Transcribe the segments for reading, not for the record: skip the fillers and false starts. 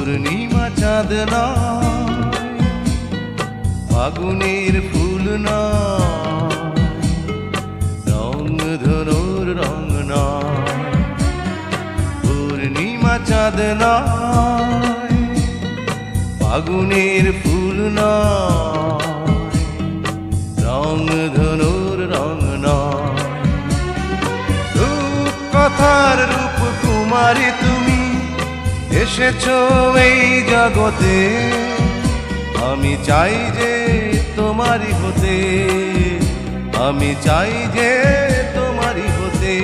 পূর্ণিমা চাঁদ নয়, ফাগুনের ফুল নয়, রং ধনুর রং নয়। পূর্ণিমা চাঁদ নয়, ফাগুনের ফুল নয়, রং ধনুর রং নয়। রূপ কথার রূপ কুমারী তুমি এসেছো এই জগতে, আমি চাই যে তোমারই হতে, আমি চাই যে তোমারই হতে।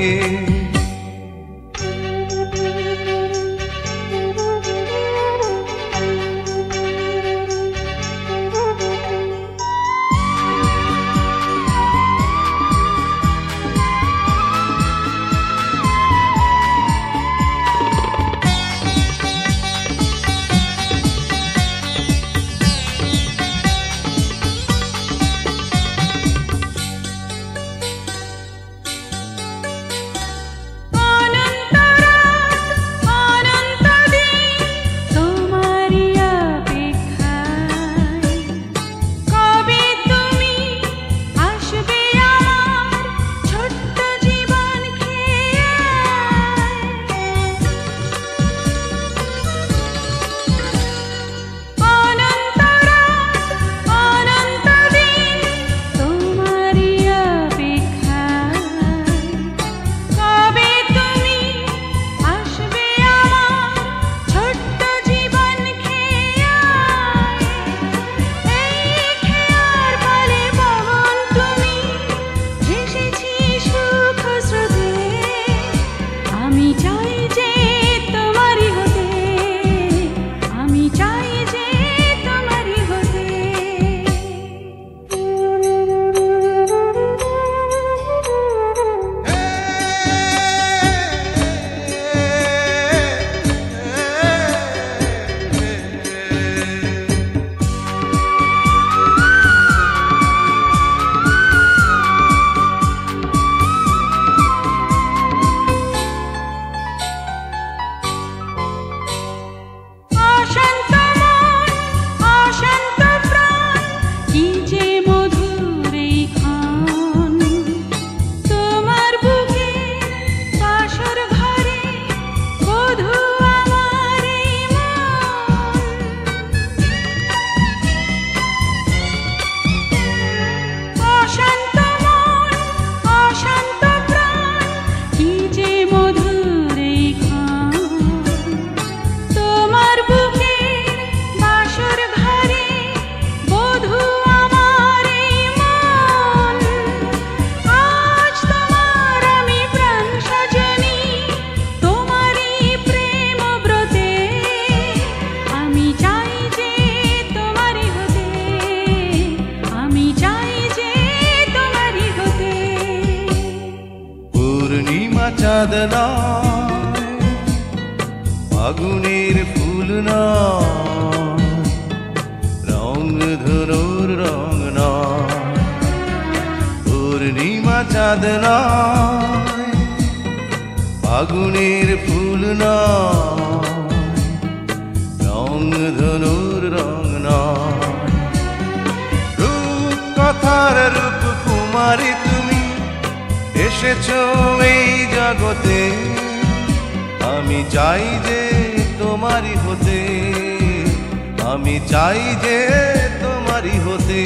পূর্ণিমা চাঁদ নয়, ফাগুনের ফুল নয়, রং ধনুর রং নয়। পূর্ণিমা চাঁদ নয়, ফাগুনের ফুল নয়, রং ধনুর রং নয়। রূপ কথার রূপ কুমারী তুমি এসেছো এই জগতে, আমি চাই যে তোমারই হতে, আমি চাই যে তোমারই হতে।